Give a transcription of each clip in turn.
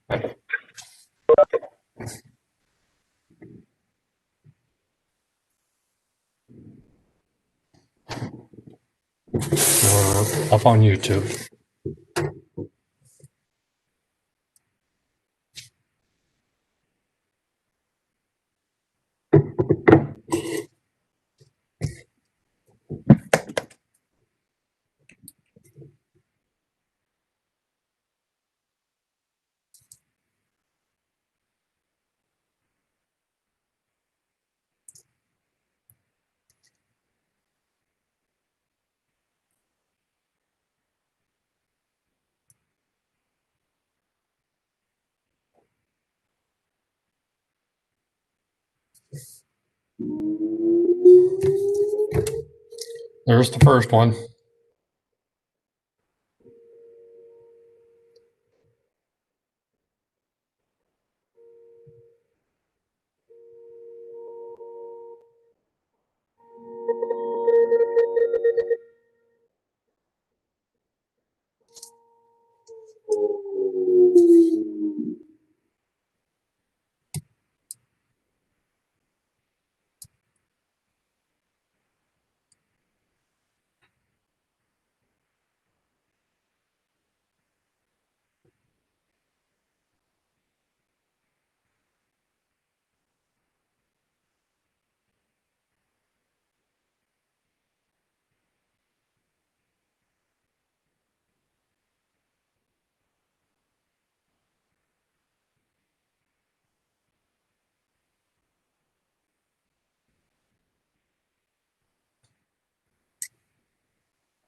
We're up on YouTube. There's the first one.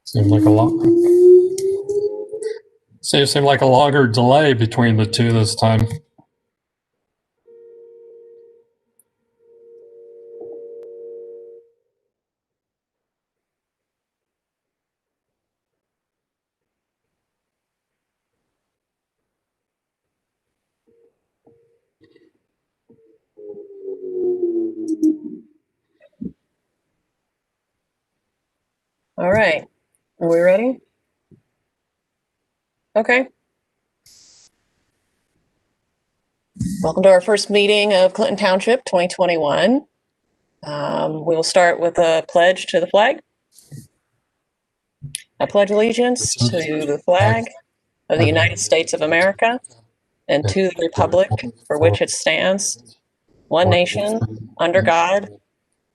Seems like a lot. Seems like a longer delay between the two this time. All right, are we ready? Okay. Welcome to our first meeting of Clinton Township 2021. We will start with a pledge to the flag. I pledge allegiance to the flag of the United States of America and to the republic for which it stands, one nation, under God,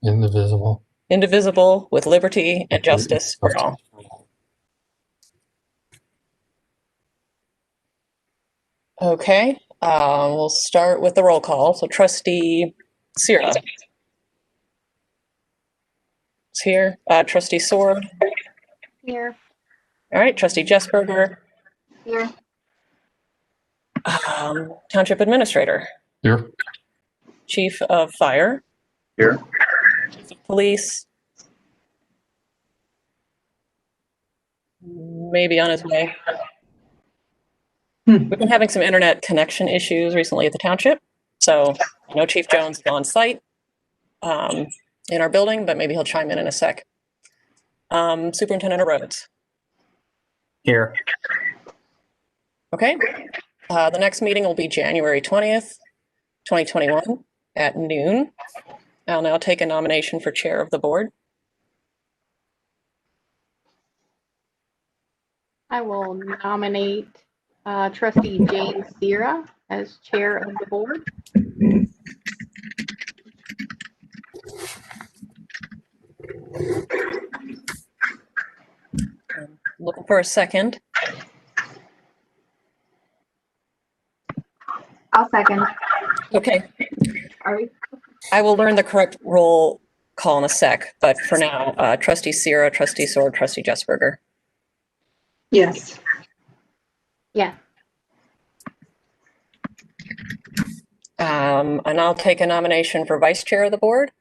indivisible, with liberty and justice for all. Okay, we'll start with the roll call. So Trustee Sierra is here. Trustee Sword. Here. All right, Trustee Jessberger. Here. Township Administrator. Here. Chief of Fire. Here. Chief of Police. Maybe on his way. We've been having some internet connection issues recently at the township. So I know Chief Jones is on site in our building, but maybe he'll chime in a sec. Superintendent of Roads. Here. Okay. The next meeting will be January 20th, 2021 at noon. I'll now take a nomination for chair of the board. I will nominate Trustee James Sierra as chair of the board. Looking for a second. I'll second. Okay. Sorry. I will learn the correct roll call in a sec, but for now, Trustee Sierra, Trustee Sword, Trustee Jessberger. Yes. Yeah. And I'll take a nomination for vice chair of the board,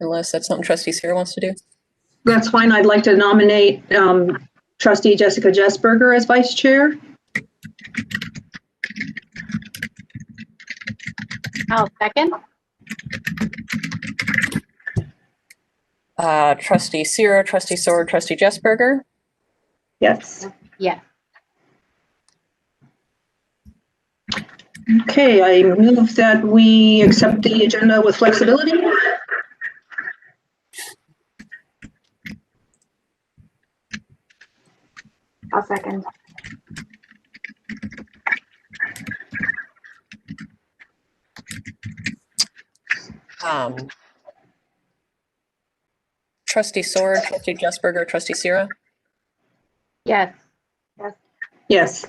unless that's something Trustee Sierra wants to do. That's fine. I'd like to nominate Trustee Jessica Jessberger as vice chair. I'll second. Trustee Sierra, Trustee Sword, Trustee Jessberger. Yes. Yeah. Okay, I move that we accept the agenda with flexibility. I'll second. Trustee Sword, Trustee Jesberger, Trustee Sierra. Yes. Yes.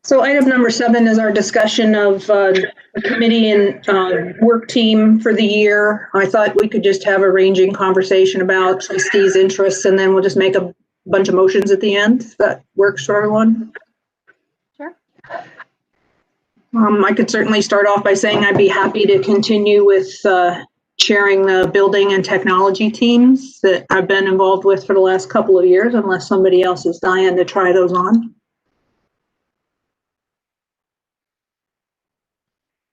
So item number 7 is our discussion of the committee and work team for the year. I thought we could just have a ranging conversation about trustees' interests, and then we'll just make a bunch of motions at the end. If that works for everyone. Sure. I could certainly start off by saying I'd be happy to continue with chairing the building and technology teams that I've been involved with for the last couple of years, unless somebody else is dying to try those on.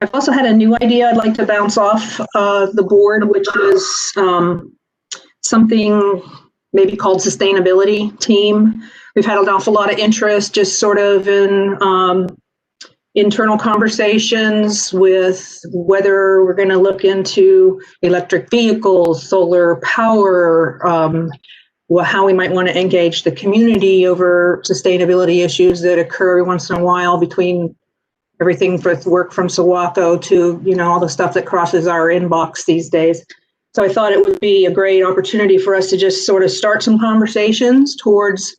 I've also had a new idea I'd like to bounce off the board, which is something maybe called sustainability team. We've had an awful lot of interest just sort of in internal conversations with whether we're going to look into electric vehicles, solar power, how we might want to engage the community over sustainability issues that occur every once in a while between everything with work from Sawako to, all the stuff that crosses our inbox these days. So I thought it would be a great opportunity for us to just sort of start some conversations towards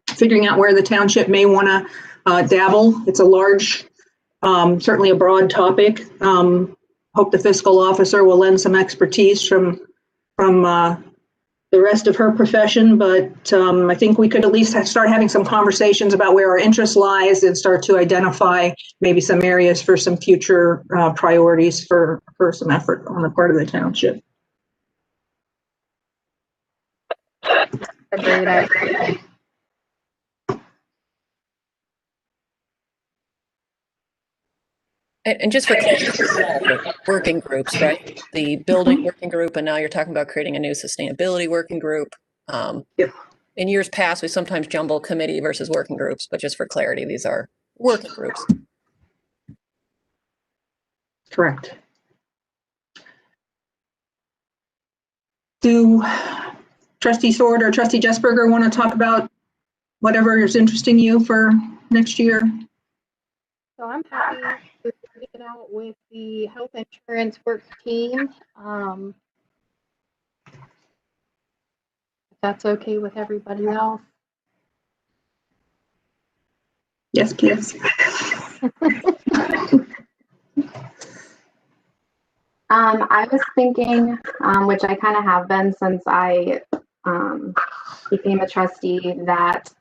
figuring out where the township may want to dabble. It's a large, certainly a broad topic. Hope the fiscal officer will lend some expertise from the rest of her profession, but I think we could at least start having some conversations about where our interest lies and start to identify maybe some areas for some future priorities for some effort on the part of the township. A great idea. And just for working groups, right? The building working group, and now you're talking about creating a new sustainability working group. Yep. In years past, we sometimes jumble committee versus working groups, but just for clarity, these are working groups. Correct. Do Trustee Sword or Trustee Jesberger want to talk about whatever is interesting you for next year? So I'm happy to get out with the health insurance work team. If that's okay with everybody else. Yes, please. I was thinking, which I kind of have been since I became a trustee, that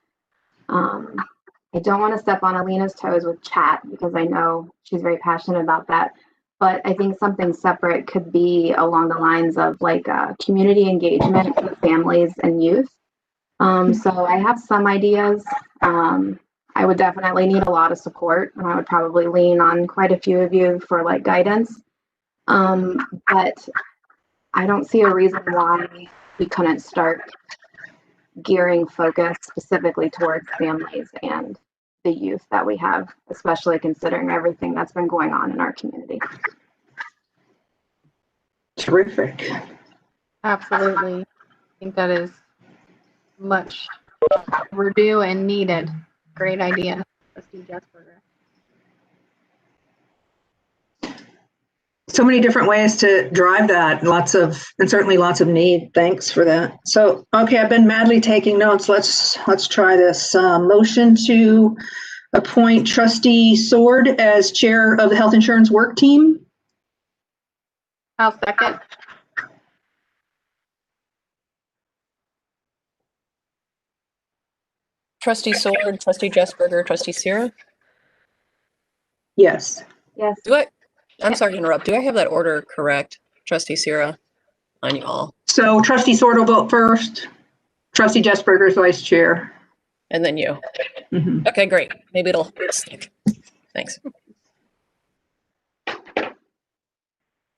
I don't want to step on Alina's toes with chat because I know she's very passionate about that. But I think something separate could be along the lines of like community engagement with families and youth. So I have some ideas. I would definitely need a lot of support, and I would probably lean on quite a few of you for like guidance. But I don't see a reason why we couldn't start gearing focus specifically towards families and the youth that we have, especially considering everything that's been going on in our community. Terrific. Absolutely. I think that is much overdue and needed. Great idea, Trustee Jesberger. So many different ways to drive that. And certainly lots of need. Thanks for that. So, okay, I've been madly taking notes. Let's try this. Motion to appoint Trustee Sword as chair of the health insurance work team. I'll second. Trustee Sword, Trustee Jesberger, Trustee Sierra. Yes. Yes. I'm sorry to interrupt. Do I have that order correct, Trustee Sierra, on you all? So Trustee Sword will vote first. Trustee Jesberger is vice chair. And then you. Mhm. Okay, great. Maybe it'll stick. Thanks.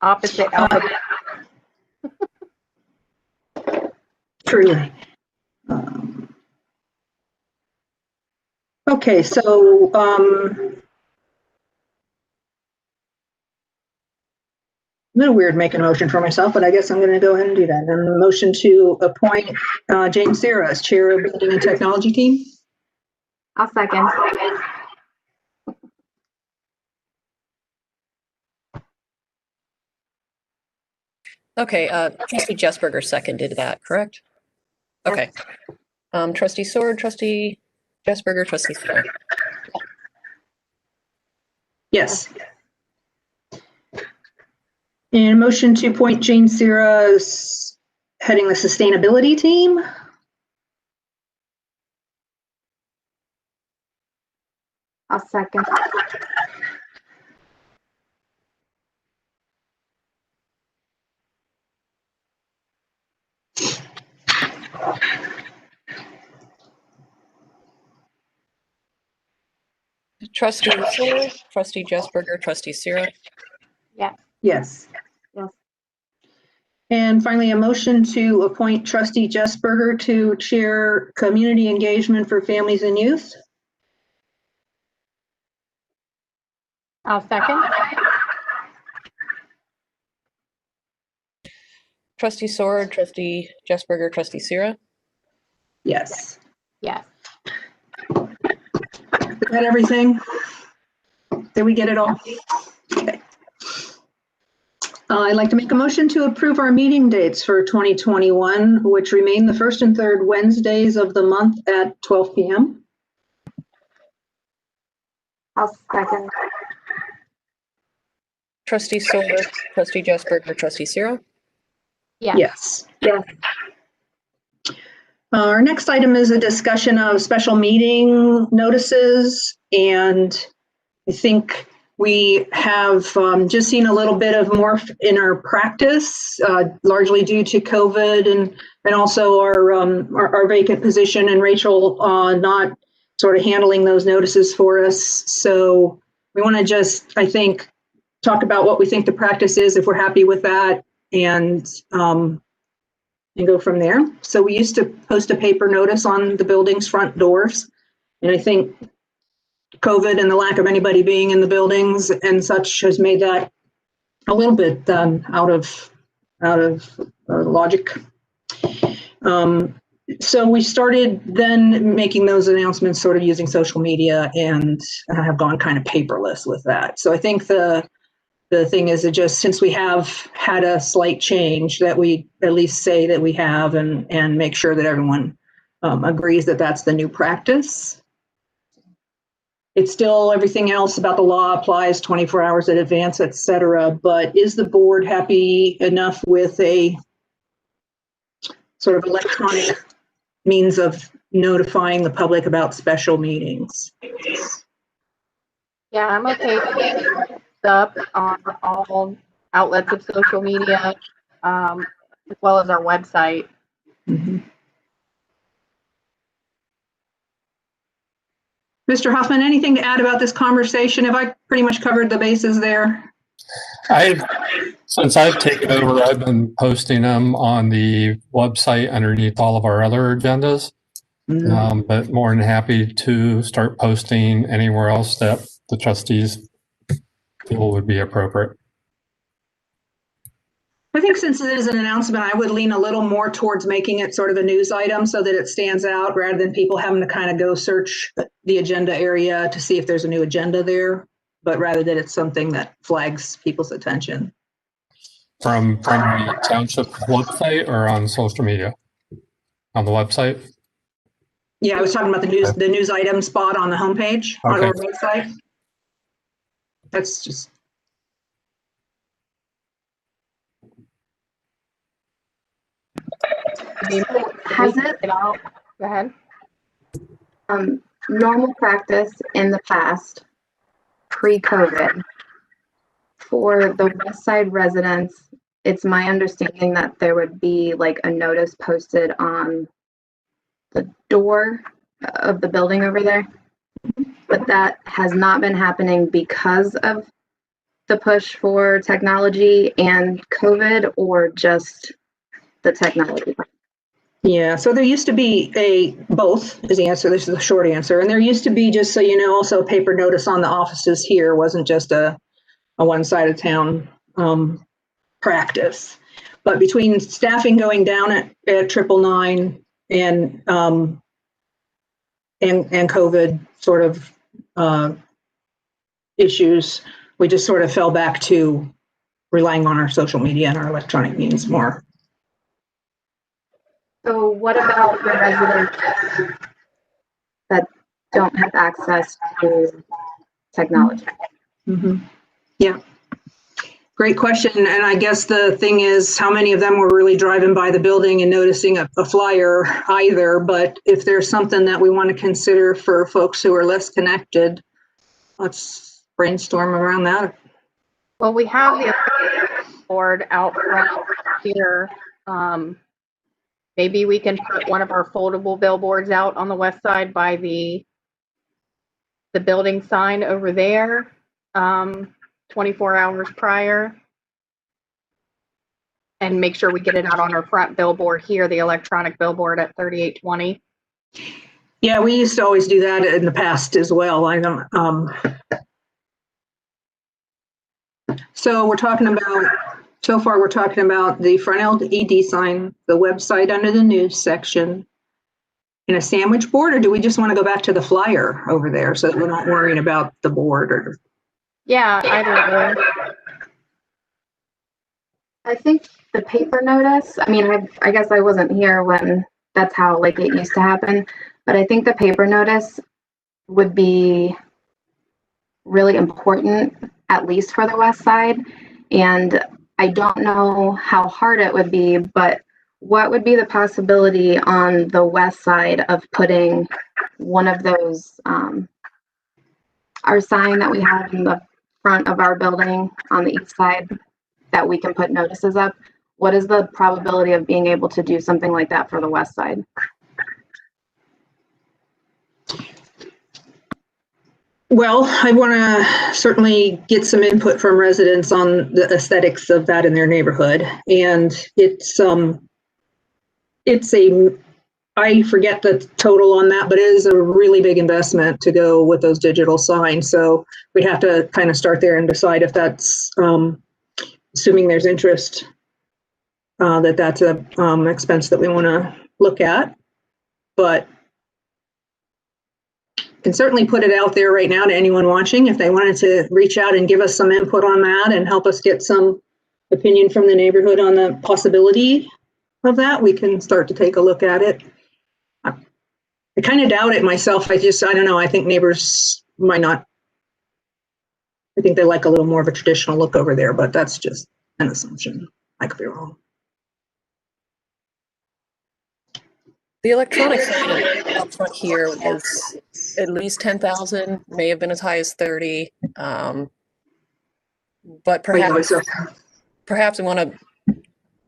Opposite alphabet. Truly. Okay, so I'm a little weird making a motion for myself, but I guess I'm going to go ahead and do that. And the motion to appoint James Sarah as chair of building and technology team. I'll second. Okay, trustee Jessberger seconded that, correct? Okay. Trustee Sword, trustee Jessberger, trustee Sarah. Yes. And motion to appoint James Sarah as heading the sustainability team. I'll second. Trustee Sword, trustee Jessberger, trustee Sarah. Yes. Yes. Yes. And finally, a motion to appoint trustee Jessberger to chair community engagement for families and youth. I'll second. Trustee Sword, trustee Jessberger, trustee Sarah. Yes. Yes. Is that everything? Did we get it all? Okay. I'd like to make a motion to approve our meeting dates for 2021, which remain the first and third Wednesdays of the month at 12 p.m. I'll second. Trustee Sword, trustee Jessberger, trustee Sarah. Yes. Yes. Our next item is a discussion of special meeting notices, and I think we have just seen a little bit of morph in our practice, largely due to COVID and also our vacant position and Rachel not sort of handling those notices for us. So we want to just, I think, talk about what we think the practice is, if we're happy with that, and go from there. So we used to post a paper notice on the building's front doors, and I think COVID and the lack of anybody being in the buildings and such has made that a little bit out of logic. So we started then making those announcements sort of using social media, and have gone kind of paperless with that. So I think the thing is that just since we have had a slight change, that we at least say that we have and make sure that everyone agrees that that's the new practice. It's still everything else about the law applies 24 hours in advance, et cetera. But is the board happy enough with a sort of electronic means of notifying the public about special meetings? Yeah, I'm okay with it up on all outlets of social media, as well as our website. Mm-hmm. Mr. Huffman, anything to add about this conversation? Have I pretty much covered the bases there? Since I've taken over, I've been posting them on the website underneath all of our other agendas. Mm-hmm. But more than happy to start posting anywhere else that the trustees feel would be appropriate. I think since it is an announcement, I would lean a little more towards making it sort of a news item so that it stands out rather than people having to kind of go search the agenda area to see if there's a new agenda there, but rather that it's something that flags people's attention. From the township website or on social media? On the website? Yeah, I was talking about the news item spot on the homepage on our website. That's just. Has it Go ahead. normal practice in the past, pre-COVID, for the West Side residents? It's my understanding that there would be like a notice posted on the door of the building over there, but that has not been happening because of the push for technology and COVID, or just the technology? Yeah, so there used to be a both is the answer. This is the short answer. And there used to be, just so you know, also a paper notice on the offices here. It wasn't just a one side of town practice. But between staffing going down at 999 and COVID sort of issues, we just sort of fell back to relying on our social media and our electronic means more. So what about the residents that don't have access to technology? Mm-hmm. Yeah. Great question. And I guess the thing is, how many of them were really driving by the building and noticing a flyer either? But if there's something that we want to consider for folks who are less connected, let's brainstorm around that. Well, we have the board out front here. Maybe we can put one of our foldable billboards out on the west side by the building sign over there, 24 hours prior. And make sure we get it out on our front billboard here, the electronic billboard at 3820. Yeah, we used to always do that in the past as well. I don't. So we're talking about. So far, we're talking about the front LED sign, the website under the news section, and a sandwich board, or do we just want to go back to the flyer over there so that we're not worrying about the board? Or Yeah, either way. I think the paper notice, I mean, I guess I wasn't here when that's how like it used to happen, but I think the paper notice would be really important, at least for the west side. And I don't know how hard it would be, but what would be the possibility on the west side of putting one of those, our sign that we have in the front of our building on the east side that we can put notices up? What is the probability of being able to do something like that for the west side? well, I want to certainly get some input from residents on the aesthetics of that in their neighborhood, and it's a, I forget the total on that, but it is a really big investment to go with those digital signs. So we'd have to kind of start there and decide if that's, assuming there's interest, that's a expense that we want to look at. But can certainly put it out there right now to anyone watching if they wanted to reach out and give us some input on that and help us get some opinion from the neighborhood on the possibility of that. We can start to take a look at it. I kind of doubt it myself. I don't know. I think neighbors might not. I think they like a little more of a traditional look over there, but that's just an assumption. I could be wrong. The electronic sign up front here was at least 10,000, may have been as high as 30. But perhaps we want to,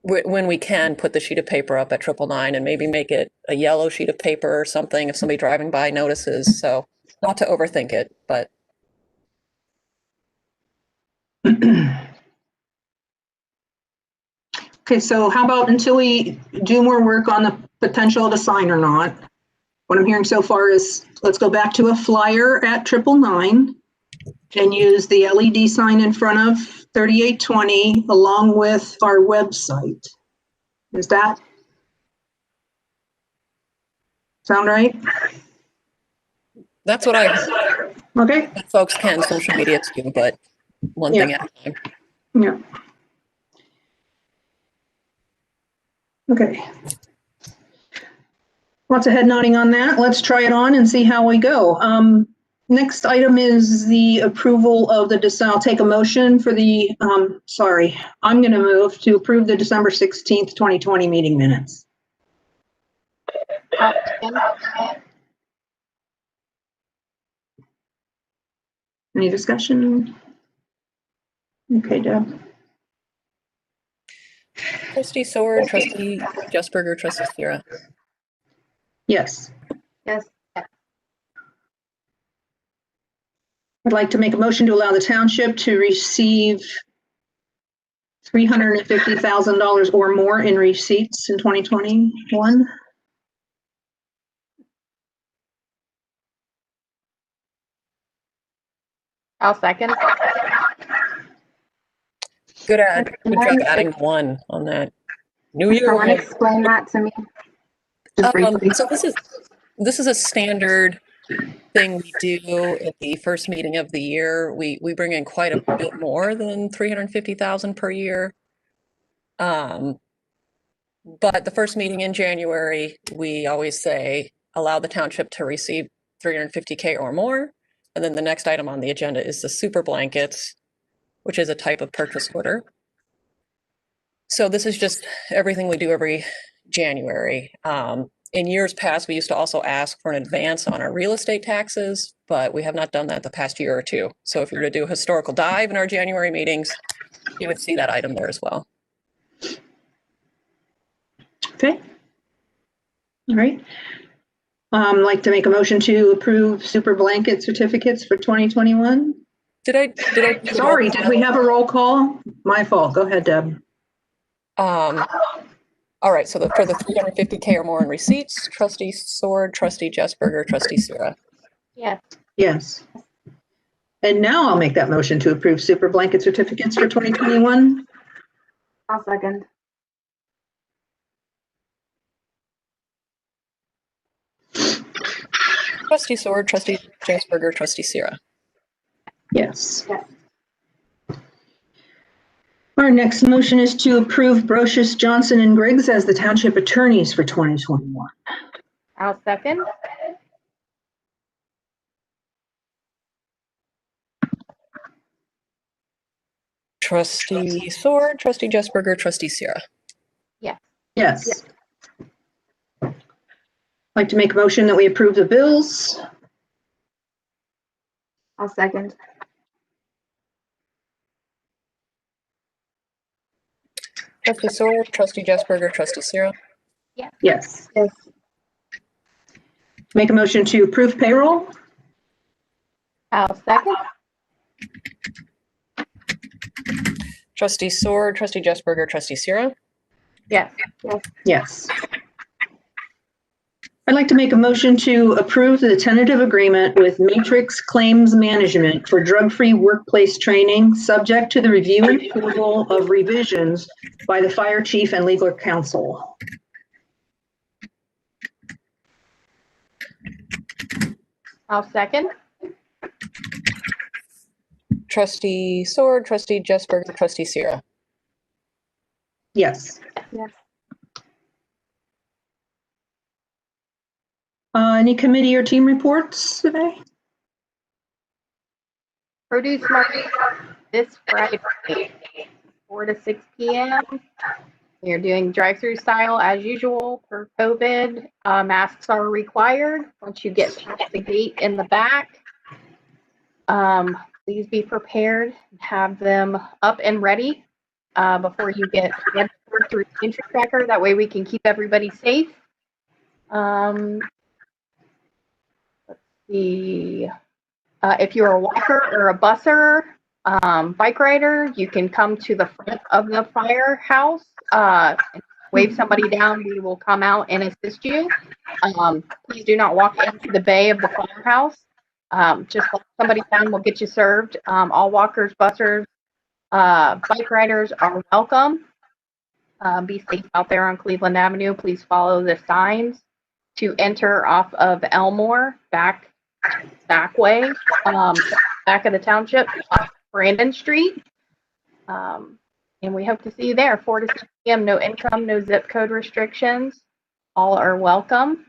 when we can, put the sheet of paper up at 999 and maybe make it a yellow sheet of paper or something if somebody driving by notices. So not to overthink it, but. Okay, so how about until we do more work on the potential of a sign or not? What I'm hearing so far is let's go back to a flyer at 999 and use the LED sign in front of 3820 along with our website. Does that sound right? That's what I. Okay. Folks can social media too, but one thing at a time. Yeah. Okay. Lots of head nodding on that. Let's try it on and see how we go. Next item is the approval of the, I'll take a motion for the, I'm going to move to approve the December 16th, 2020 meeting minutes. Any discussion? Okay, Deb. Trustee Sword, Trustee Jesberger, Trustee Sierra. Yes. Yes. I'd like to make a motion to allow the township to receive $350,000 or more in receipts in 2021. I'll second. Good job adding one on that. New year. Someone explain that to me. Just briefly. So this is a standard thing we do at the first meeting of the year. We bring in quite a bit more than 350,000 per year. But the first meeting in January, we always say, allow the township to receive 350K or more. And then the next item on the agenda is the super blankets, which is a type of purchase order. So this is just everything we do every January. In years past, we used to also ask for an advance on our real estate taxes, but we have not done that the past year or two. So if you were to do a historical dive in our January meetings, you would see that item there as well. Okay. All right. Like to make a motion to approve super blanket certificates for 2021. Did I? Sorry, did we have a roll call? My fault. Go ahead, Deb. All right, so for the 350K or more in receipts, Trustee Sword, Trustee Jesberger, Trustee Sierra. Yes. Yes. And now I'll make that motion to approve super blanket certificates for 2021. I'll second. Trustee Sword, Trustee Jesberger, Trustee Sierra. Yes. Yes. Our next motion is to approve Brocious, Johnson, and Griggs as the township attorneys for 2021. I'll second. Trustee Sword, Trustee Jesberger, Trustee Sierra. Yes. I'd like to make a motion that we approve the bills. I'll second. Trustee Sword, Trustee Jesberger, Trustee Sierra. Yes. Yes. Make a motion to approve payroll. I'll second. Trustee Sword, Trustee Jesberger, Trustee Sierra. Yes. Yes. I'd like to make a motion to approve the tentative agreement with Matrix Claims Management for drug-free workplace training, subject to the review and approval of revisions by the fire chief and legal counsel. I'll second. Trustee Sword, Trustee Jesberger, Trustee Sierra. Yes. Yes. Any committee or team reports today? Produce market this Friday, 4 to 6 p.m. We're doing drive-through style as usual for COVID. Masks are required once you get past the gate in the back. Please be prepared and have them up and ready before you get registered through the entry tracker. That way we can keep everybody safe. Let's see. If you're a walker or a busser, bike rider, you can come to the front of the firehouse, wave somebody down. We will come out and assist you. Please do not walk into the bay of the firehouse. Just let somebody down, we'll get you served. All walkers, bussers, bike riders are welcome. Be safe out there on Cleveland Avenue. Please follow the signs to enter off of Elmore back way, back of the township, Brandon Street. And we hope to see you there, 4 to 6 p.m. No income, no zip code restrictions. All are welcome.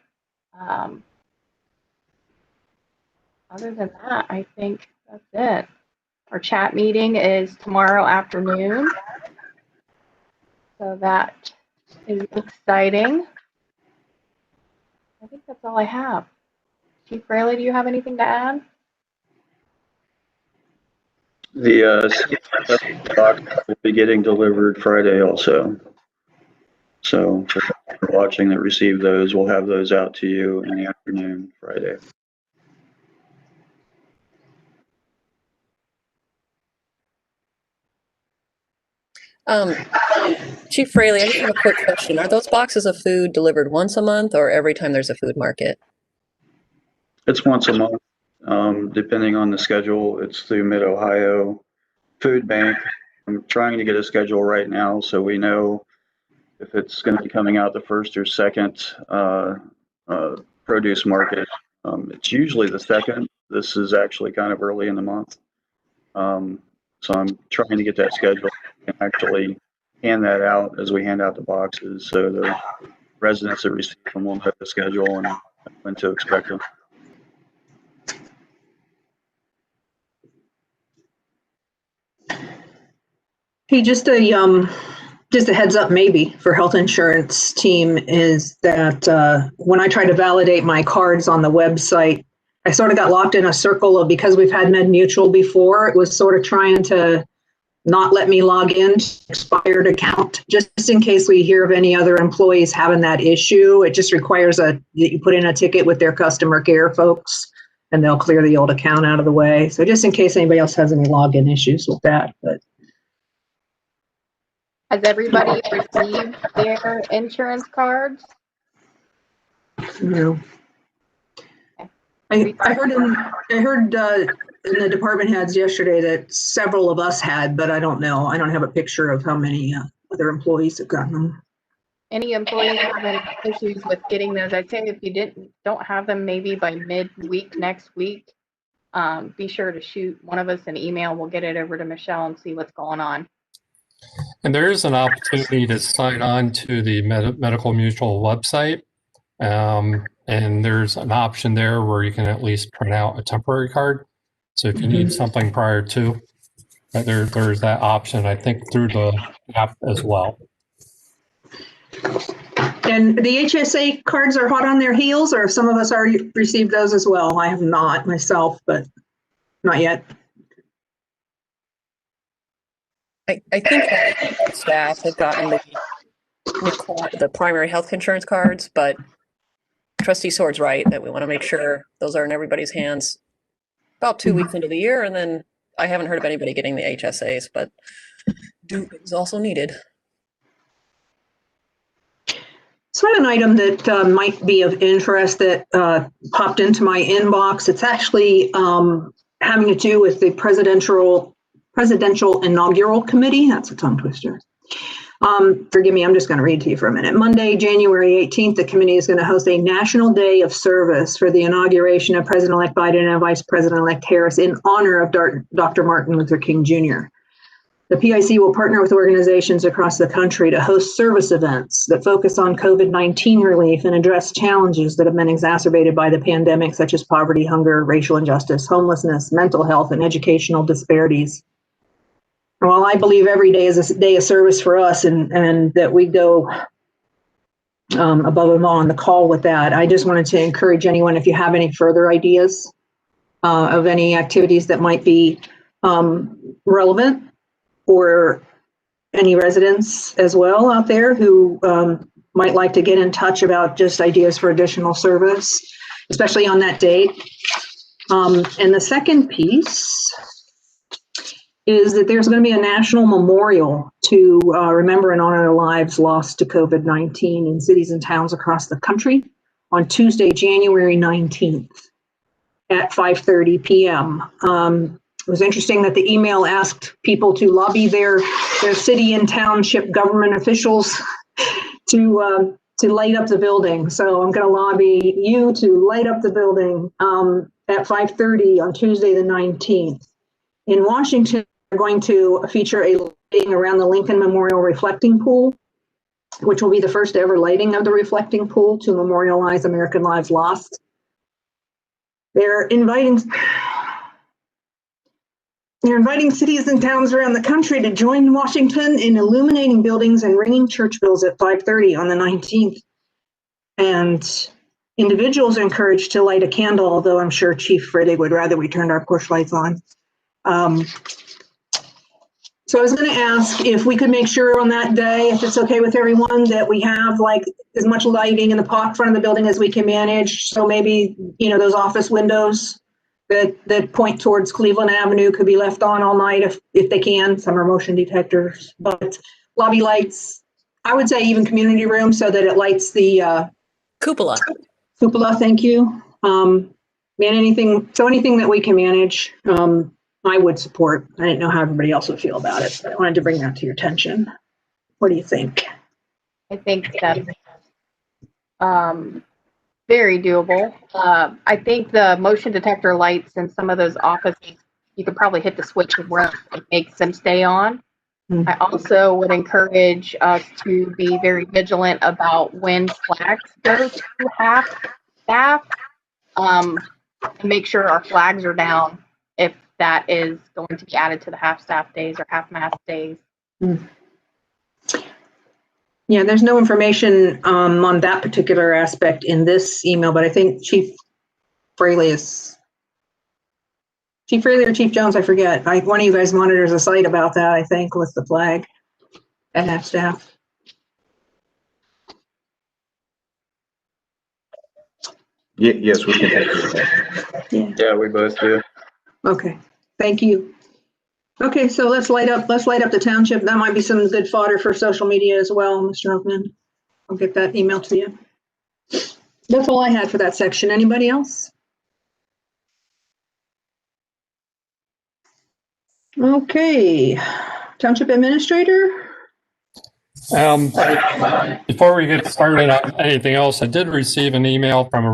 Other than that, I think that's it. Our chat meeting is tomorrow afternoon. So that is exciting. I think that's all I have. Chief Fraley, do you have anything to add? The box will be getting delivered Friday also. So for watching that receive those, we'll have those out to you in the afternoon Friday. Chief Fraley, I just have a quick question. Are those boxes of food delivered once a month or every time there's a food market? It's once a month. Depending on the schedule, it's through Mid-Ohio Food Bank. I'm trying to get a schedule right now so we know if it's going to be coming out the first or second produce market. It's usually the second. This is actually kind of early in the month. So I'm trying to get that schedule and actually hand that out as we hand out the boxes so the residents that receive them will know the schedule and when to expect them. Hey, just a heads up maybe for health insurance team is that when I tried to validate my cards on the website, I sort of got locked in a circle of, because we've had MedMutual before, it was sort of trying to not let me log in to expired account, just in case we hear of any other employees having that issue. It just requires that you put in a ticket with their customer care folks and they'll clear the old account out of the way. So just in case anybody else has any login issues with that, but. Has everybody received their insurance cards? No. I heard in the department heads yesterday that several of us had, but I don't know. I don't have a picture of how many other employees have gotten them. Any employees having issues with getting those? I'd say if you don't have them maybe by midweek next week, be sure to shoot one of us an email. We'll get it over to Michelle and see what's going on. And there is an opportunity to sign on to the Medical Mutual website. And there's an option there where you can at least print out a temporary card. So if you need something prior to, there's that option, I think, through the app as well. And the HSA cards are hot on their heels, or some of us already received those as well. I have not myself, but not yet. I think that staff had gotten the primary health insurance cards, but Trustee Sword's right that we want to make sure those are in everybody's hands about 2 weeks into the year. And then I haven't heard of anybody getting the HSAs, but Duke is also needed. So I have an item that might be of interest that popped into my inbox. It's actually having to do with the presidential inaugural committee. That's a tongue twister. Forgive me, I'm just going to read to you for a minute. Monday, January 18th, the committee is going to host a National Day of Service for the inauguration of President-elect Biden and Vice President-elect Harris in honor of Dr. Martin Luther King Jr. The PIC will partner with organizations across the country to host service events that focus on COVID-19 relief and address challenges that have been exacerbated by the pandemic, such as poverty, hunger, racial injustice, homelessness, mental health, and educational disparities. Well, I believe every day is a day of service for us, and that we go above and beyond the call with that. I just wanted to encourage anyone, if you have any further ideas of any activities that might be relevant, or any residents as well out there who might like to get in touch about just ideas for additional service, especially on that date. And the second piece is that there's going to be a national memorial to remember and honor the lives lost to COVID-19 in cities and towns across the country on Tuesday, January 19th at 5:30 p.m. It was interesting that the email asked people to lobby their city and township government officials to light up the building. So I'm going to lobby you to light up the building at 5:30 on Tuesday the 19th. In Washington, we're going to feature a lighting around the Lincoln Memorial Reflecting Pool, which will be the first ever lighting of the reflecting pool to memorialize American lives lost. They're inviting cities and towns around the country to join Washington in illuminating buildings and ringing church bells at 5:30 on the 19th. And individuals are encouraged to light a candle, although I'm sure Chief Frittig would rather we turned our push lights on. So I was going to ask if we could make sure on that day, if it's okay with everyone, that we have like as much lighting in the front of the building as we can manage. So maybe, those office windows that point towards Cleveland Avenue could be left on all night if they can. Some are motion detectors, but lobby lights, I would say even community rooms so that it lights the Cupola. Cupola, thank you. Man, anything that we can manage, I would support. I didn't know how everybody else would feel about it, but I wanted to bring that to your attention. What do you think? I think that's very doable. I think the motion detector lights in some of those offices, you could probably hit the switch and run. It makes them stay on. I also would encourage us to be very vigilant about when flags go to half staff. And make sure our flags are down if that is going to be added to the half staff days or half mast days. Yeah, there's no information on that particular aspect in this email, but I think Chief Fraley or Chief Jones, I forget. One of you guys monitors a site about that, I think, with the flag at half staff. Yes, we can take it. Yeah, we both do. Okay, thank you. Okay, so let's light up the township. That might be some good fodder for social media as well, Mr. Hoffman. I'll get that email to you. That's all I had for that section. Anybody else? Okay, Township Administrator? Before we get started on anything else, I did receive an email from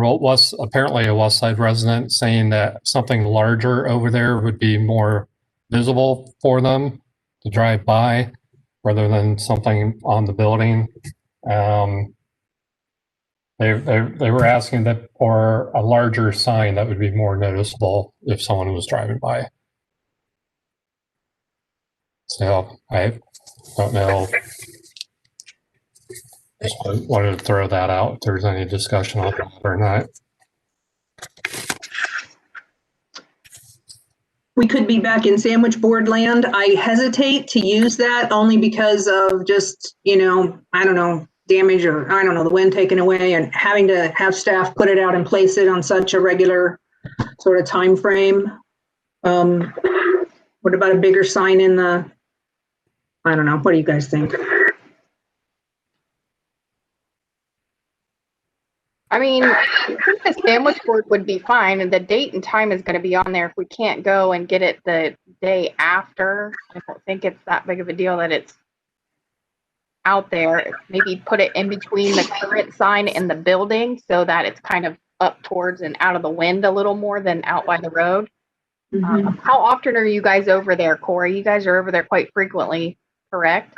apparently a West Side resident saying that something larger over there would be more visible for them to drive by rather than something on the building. They were asking that for a larger sign that would be more noticeable if someone was driving by. So I don't know. Just wanted to throw that out if there's any discussion on that or not. We could be back in sandwich board land. I hesitate to use that only because of just, I don't know, damage or I don't know, the wind taken away and having to have staff put it out and place it on such a regular sort of time frame. What about a bigger sign in the, I don't know, what do you guys think? I mean, I think the sandwich board would be fine, and the date and time is going to be on there. If we can't go and get it the day after, I don't think it's that big of a deal that it's out there. Maybe put it in between the current sign and the building so that it's kind of up towards and out of the wind a little more than out by the road. How often are you guys over there, Corey? You guys are over there quite frequently, correct?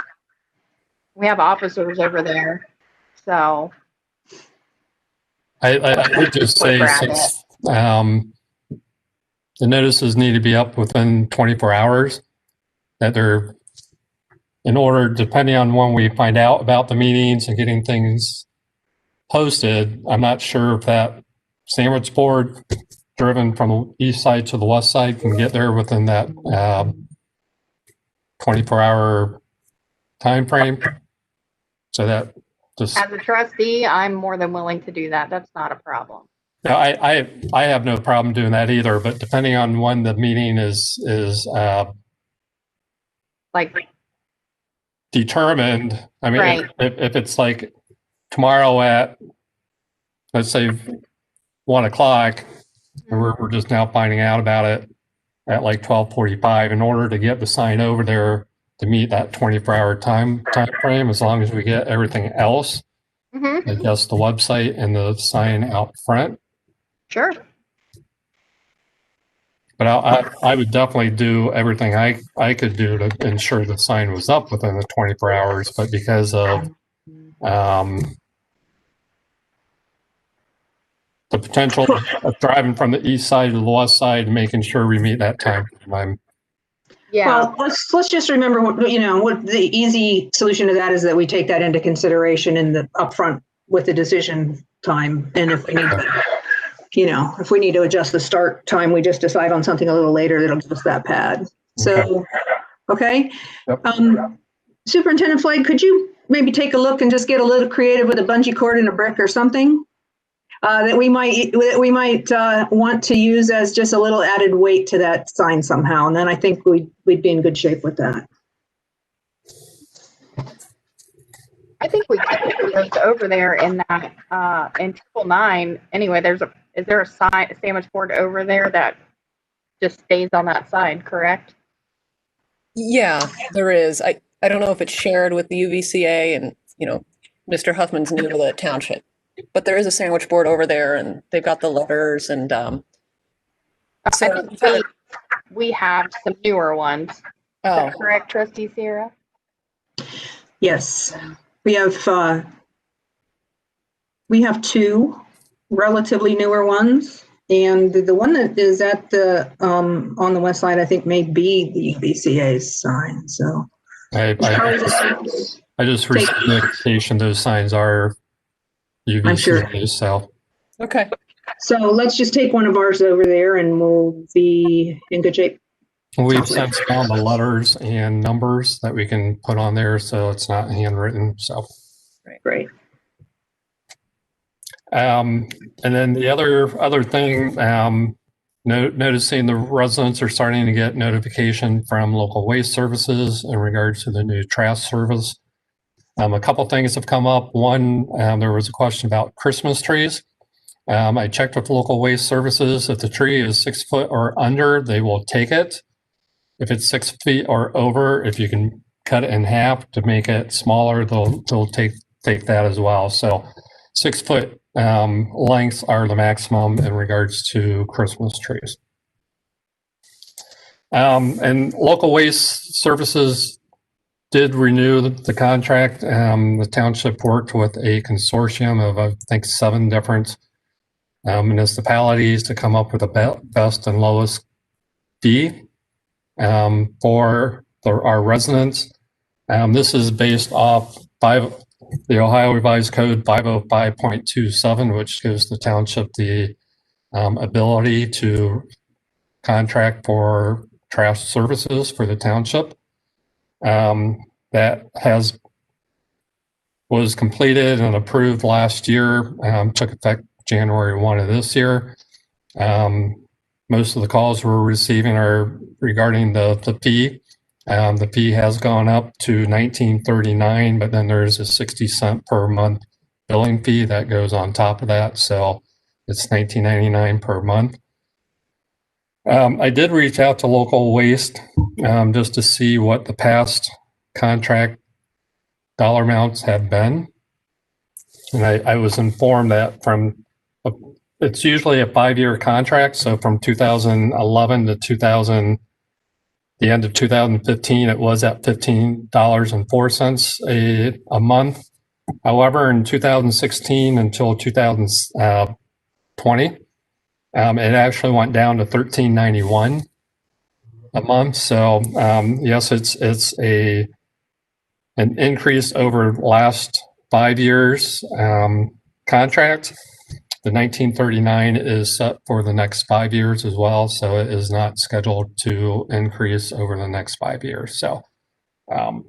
We have officers over there, so. I would just say since the notices need to be up within 24 hours, that they're, in order, depending on when we find out about the meetings and getting things posted, I'm not sure if that sandwich board driven from the east side to the west side can get there within that 24-hour time frame. So that just, as a trustee, I'm more than willing to do that. That's not a problem. no, I have no problem doing that either, but depending on when the meeting is Like, determined, I mean, right. if it's like tomorrow at, let's say 1 o'clock, and we're just now finding out about it at like 12:45, in order to get the sign over there to meet that 24-hour time frame, as long as we get everything else, I guess the website and the sign out front. Sure. But I would definitely do everything I could do to ensure the sign was up within the 24 hours. But because of the potential of driving from the east side to the west side, making sure we meet that time frame, Yeah. Well, let's just remember what the easy solution to that is that we take that into consideration in the upfront with the decision time. And if we need if we need to adjust the start time, we just decide on something a little later that'll give us that pad. So, okay. Yep. Superintendent Floyd, could you maybe take a look and just get a little creative with a bungee cord and a brick or something that we might want to use as just a little added weight to that sign somehow, and then I think we'd be in good shape with that. I think we can put those over there in that in 999. Anyway, there's a is there a sandwich board over there that just stays on that side, correct? Yeah, there is. I don't know if it's shared with the UVCA and, Mr. Huffman's new to the township, but there is a sandwich board over there and they've got the letters and, so I think we have some newer ones. Is that correct, Trustee Sierra? Yes, we have two relatively newer ones, and the one that is at the on the west side, I think, may be the UBCA's sign. So I just received notification those signs are I'm sure. UVCA, so. okay. So let's just take one of ours over there, and we'll be in good shape. We've since found the letters and numbers that we can put on there, so it's not handwritten, so. Great. And then the other thing, noticing the residents are starting to get notification from local waste services in regards to the new trash service. A couple things have come up. One, there was a question about Christmas trees. I checked with local waste services. If the tree is 6 foot or under, they will take it. If it's 6 feet or over, if you can cut it in half to make it smaller, they'll take that as well. So 6 foot lengths are the maximum in regards to Christmas trees. And local waste services did renew the contract. The township worked with a consortium of, I think, 7 different municipalities to come up with the best and lowest fee for our residents. This is based off the Ohio Revised Code 505.27, which gives the township the ability to contract for trash services for the township. That was completed and approved last year, took effect January 1 of this year. Most of the calls we're receiving are regarding the fee. The fee has gone up to $19.39, but then there's a 60-cent per month billing fee that goes on top of that. So it's $19.99 per month. I did reach out to local waste just to see what the past contract dollar amounts have been. And I was informed that it's usually a 5-year contract. So from 2011 to the end of 2015, it was at $15.04 a month. However, in 2016 until 2020, it actually went down to $13.91 a month. So yes, it's an increase over last 5 years contract. The 1939 is set for the next 5 years as well, so it is not scheduled to increase over the next 5 years. So, I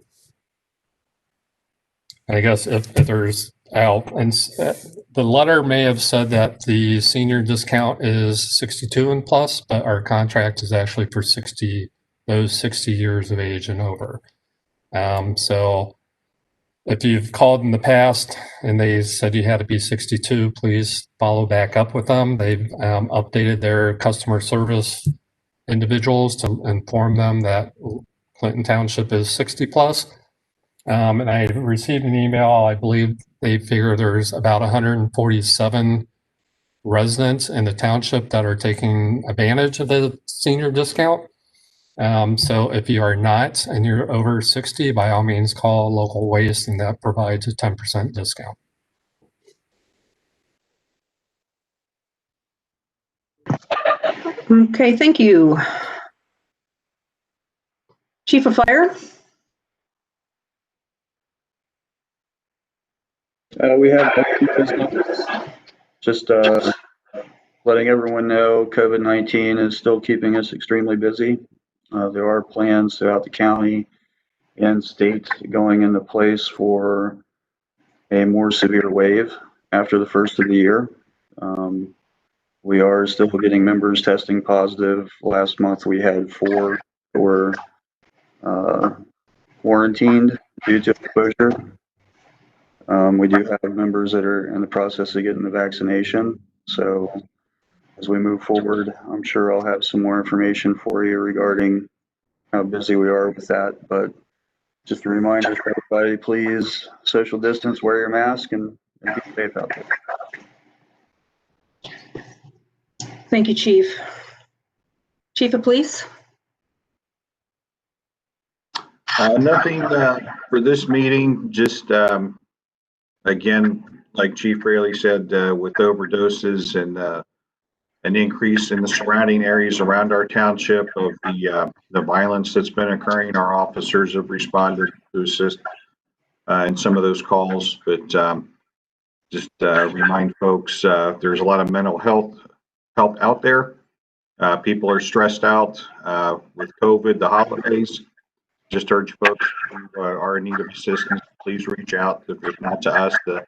guess if there's the letter may have said that the senior discount is 62 and plus, but our contract is actually for those 60 years of age and over. So. If you've called in the past and they said you had to be 62, please follow back up with them. They've updated their customer service individuals to inform them that Clinton Township is 60 plus. And I received an email. I believe they figure there's about 147 residents in the township that are taking advantage of the senior discount. So if you are not and you're over 60, by all means call local waste, and that provides a 10% discount. Okay, thank you. Chief of Fire? We have just letting everyone know COVID-19 is still keeping us extremely busy. There are plans throughout the county and state going into place for a more severe wave after the first of the year. We are still getting members testing positive. Last month we had 4 who were quarantined due to exposure. We do have members that are in the process of getting the vaccination. So as we move forward. I'm sure I'll have some more information for you regarding how busy we are with that. But just a reminder for everybody, please social distance, wear your mask, and be safe out there. Thank you, Chief. Chief of Police? Nothing for this meeting, just again, like Chief Rayleigh said, with overdoses and an increase in the surrounding areas around our township of the violence that's been occurring, our officers have responded to assist in some of those calls. But just remind folks, there's a lot of mental health help out there. People are stressed out with COVID, the holidays. Just urge folks who are in need of assistance, please reach out, if it's not to us, to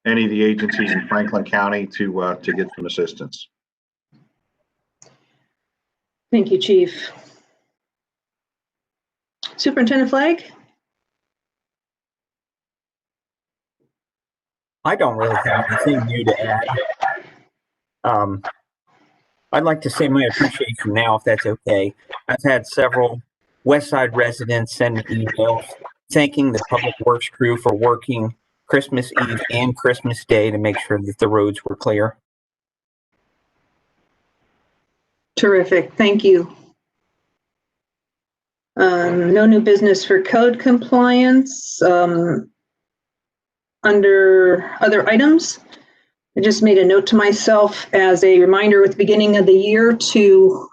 any of the agencies in Franklin County to get some assistance. Thank you, Chief. Superintendent Flagg? I don't really have anything new to add. I'd like to say my appreciation now, if that's okay. I've had several Westside residents send me emails thanking the Public Works crew for working Christmas Eve and Christmas Day to make sure that the roads were clear. Terrific, thank you. No new business for code compliance. Under other items, I just made a note to myself as a reminder at the beginning of the year to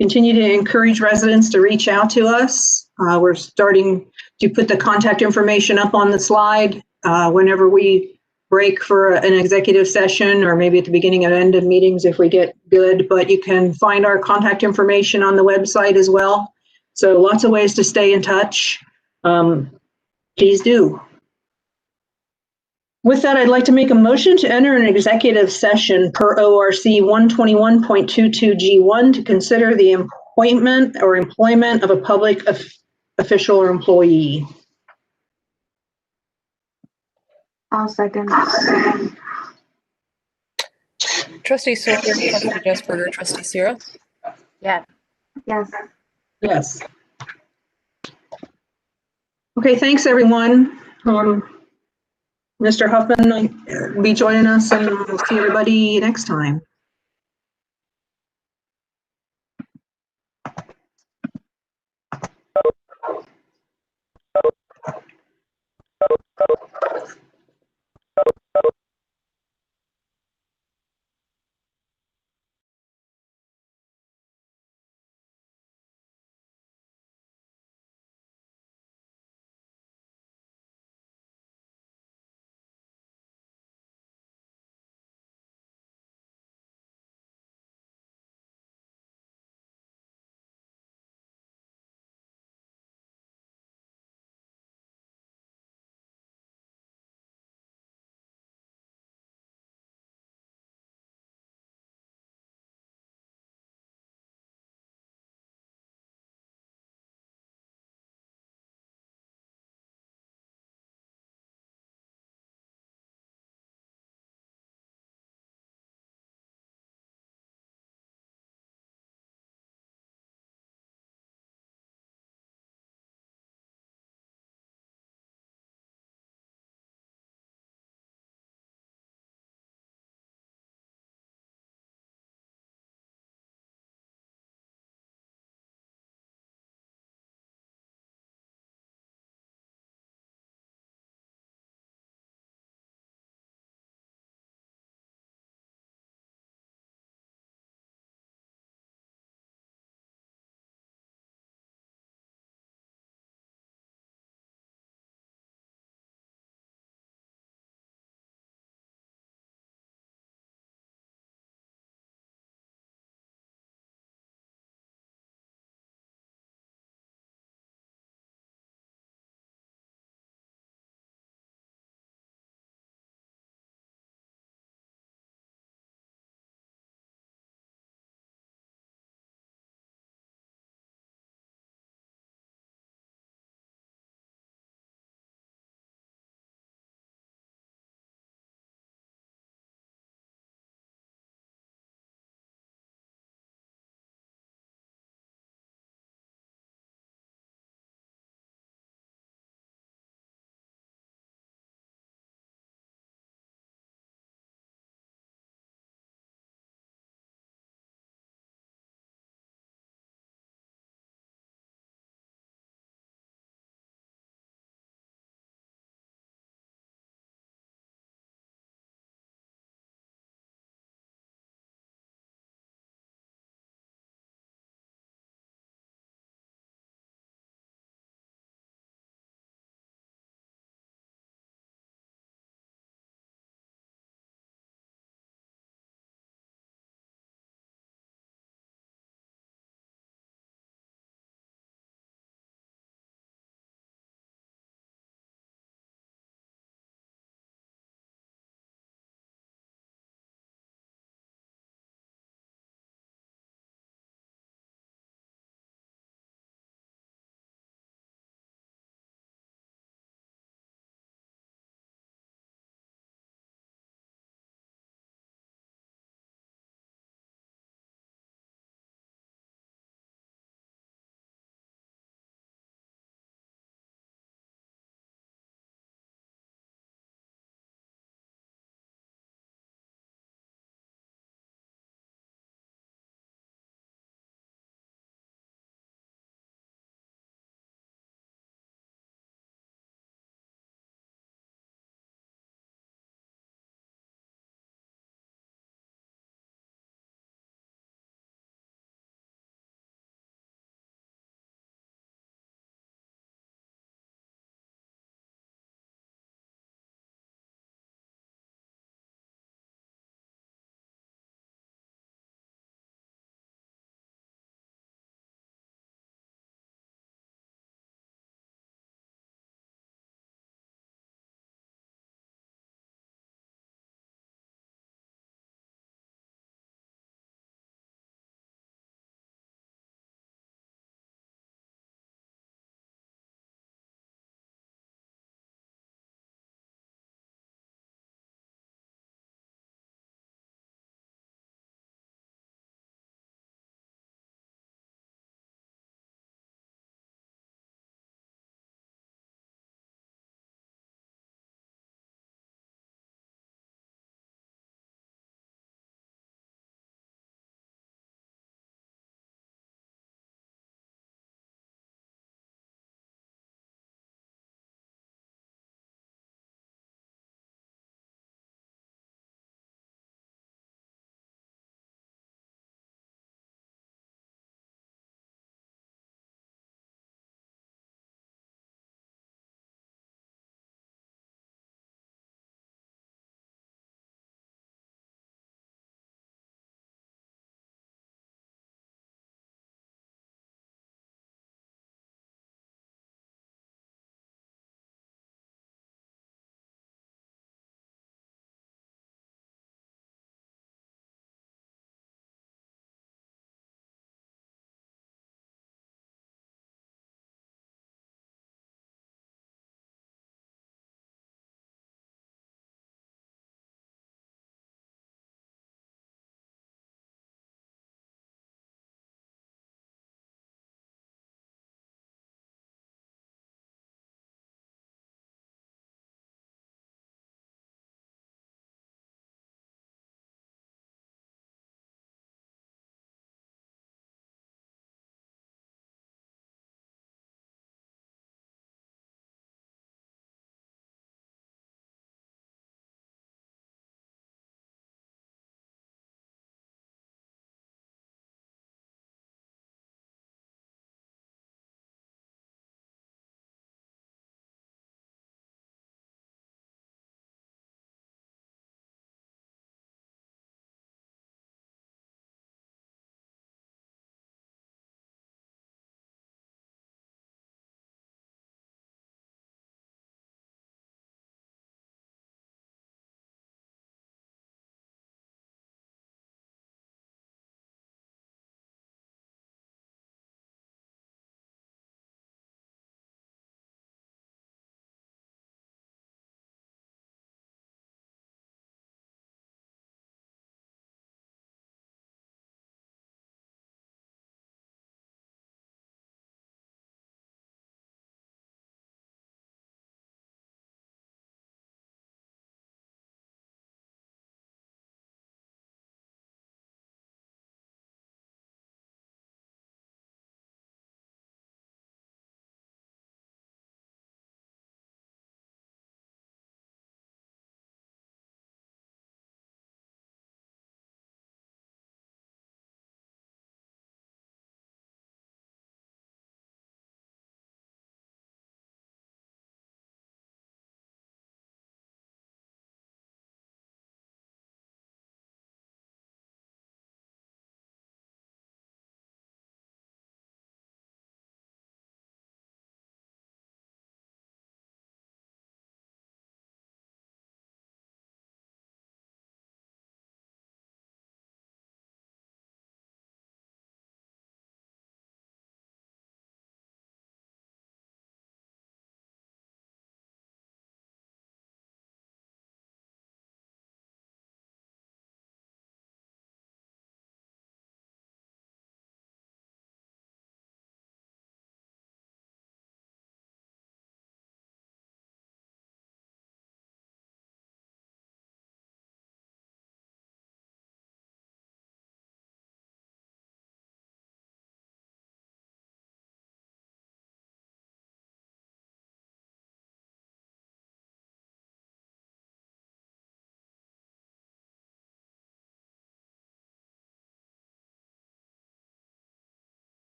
continue to encourage residents to reach out to us. We're starting to put the contact information up on the slide whenever we break for an executive session, or maybe at the beginning and end of meetings if we get good, but you can find our contact information on the website as well. So lots of ways to stay in touch. Please do. With that, I'd like to make a motion to enter an executive session per ORC 121.22G1 to consider the appointment or employment of a public official or employee. I'll second. Trustee Sawyer, Trustee Jesperger, Trustee Sierra. Yes. Yes. Yes. Okay, thanks, everyone. Mr. Huffman will be joining us, and we'll see everybody next time.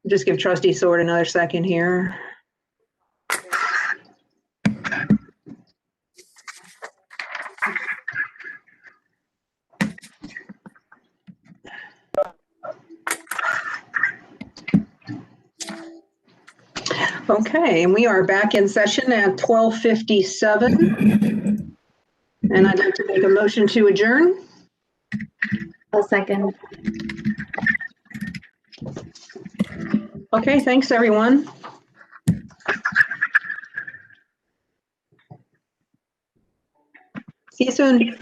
Just give Trustee Sword another second here. Okay, and we are back in session at 12:57. And I'd like to make a motion to adjourn. A second. Okay, thanks, everyone. See you soon.